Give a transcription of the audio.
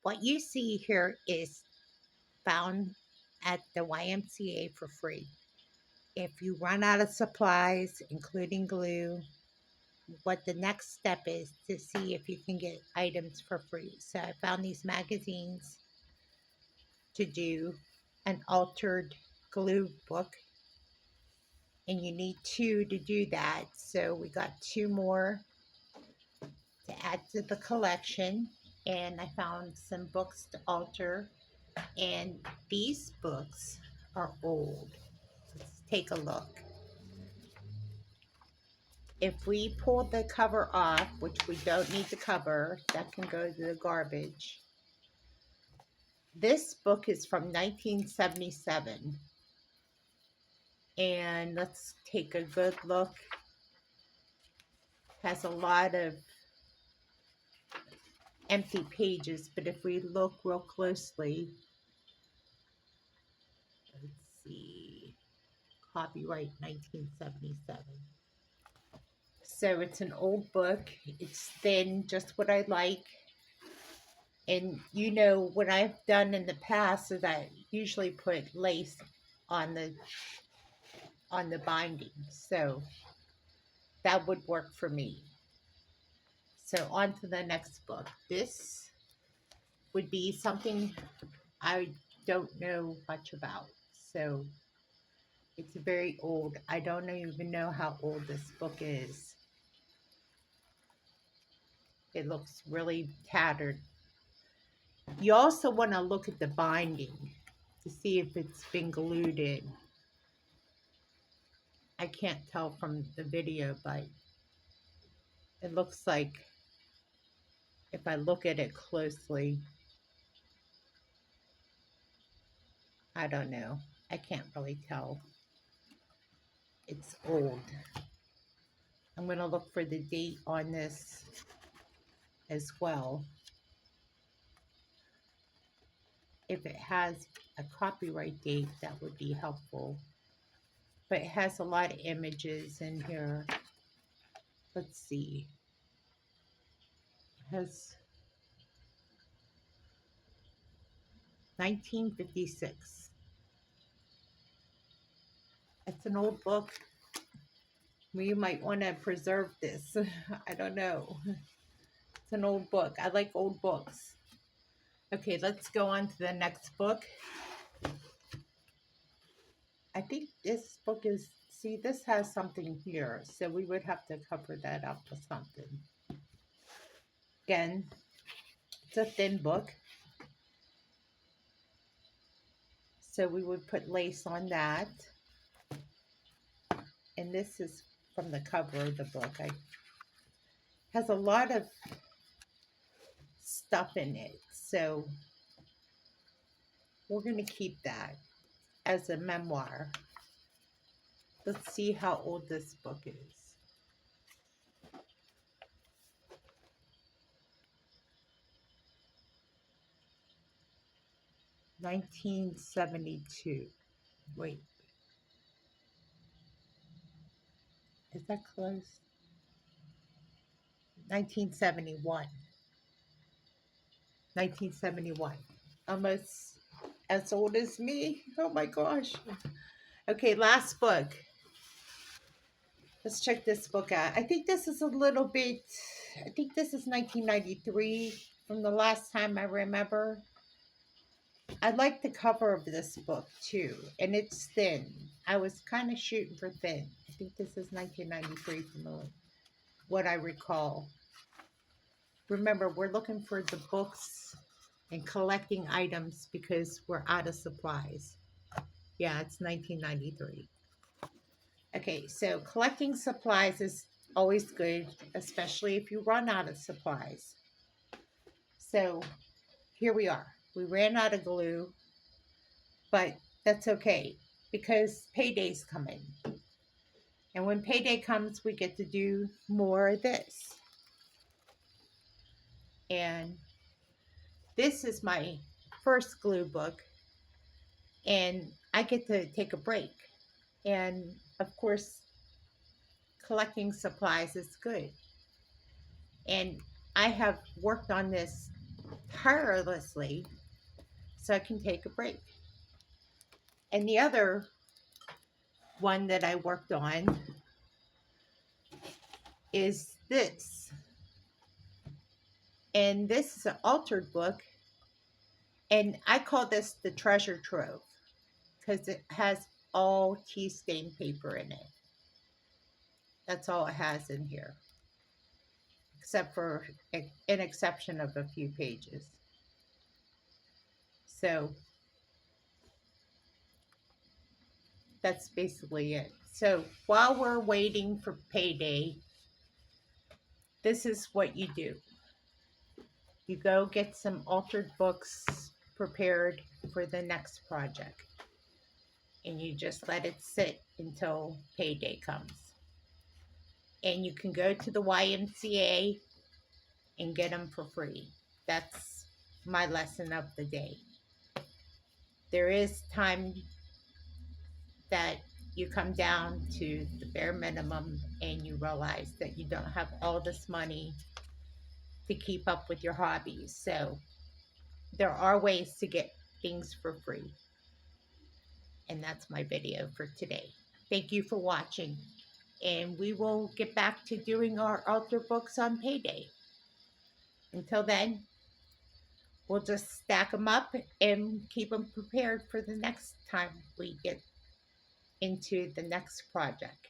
What you see here is found at the YMCA for free. If you run out of supplies, including glue, what the next step is to see if you can get items for free. So I found these magazines to do an altered glue book, and you need two to do that. So we got two more to add to the collection, and I found some books to alter. And these books are old. Let's take a look. If we pull the cover off, which we don't need the cover, that can go to the garbage. This book is from 1977. And let's take a good look. Has a lot of empty pages, but if we look real closely, let's see, copyright 1977. So it's an old book. It's thin, just what I like. And you know, what I've done in the past is I usually put lace on the binding. So that would work for me. So on to the next book. This would be something I don't know much about. So it's very old. I don't even know how old this book is. It looks really tattered. You also want to look at the binding to see if it's been glued in. I can't tell from the video, but it looks like if I look at it closely, I don't know. I can't really tell. It's old. I'm going to look for the date on this as well. If it has a copyright date, that would be helpful. But it has a lot of images in here. Let's see. It has 1956. It's an old book. We might want to preserve this. I don't know. It's an old book. I like old books. Okay, let's go on to the next book. I think this book is, see, this has something here, so we would have to cover that up with something. Again, it's a thin book, so we would put lace on that. And this is from the cover of the book. It has a lot of stuff in it, so we're going to keep that as a memoir. Let's see how old this book is. "1972." Wait, is that close? 1971. 1971. Almost as old as me. Oh my gosh. Okay, last book. Let's check this book out. I think this is a little bit, I think this is 1993 from the last time I remember. I like the cover of this book too, and it's thin. I was kind of shooting for thin. I think this is 1993 from what I recall. Remember, we're looking for the books and collecting items because we're out of supplies. Yeah, it's 1993. Okay, so collecting supplies is always good, especially if you run out of supplies. So here we are. We ran out of glue, but that's okay because payday's coming. And when payday comes, we get to do more of this. And this is my first glue book, and I get to take a break. And of course, collecting supplies is good. And I have worked on this tirelessly so I can take a break. And the other one that I worked on is this. And this is an altered book. And I call this the treasure trove because it has all tea stain paper in it. That's all it has in here, except for an exception of a few pages. So that's basically it. So while we're waiting for payday, this is what you do. You go get some altered books prepared for the next project, and you just let it sit until payday comes. And you can go to the YMCA and get them for free. That's my lesson of the day. There is time that you come down to the bare minimum and you realize that you don't have all this money to keep up with your hobbies. So there are ways to get things for free. And that's my video for today. Thank you for watching. And we will get back to doing our altar books on payday. Until then, we'll just stack them up and keep them prepared for the next time we get into the next project.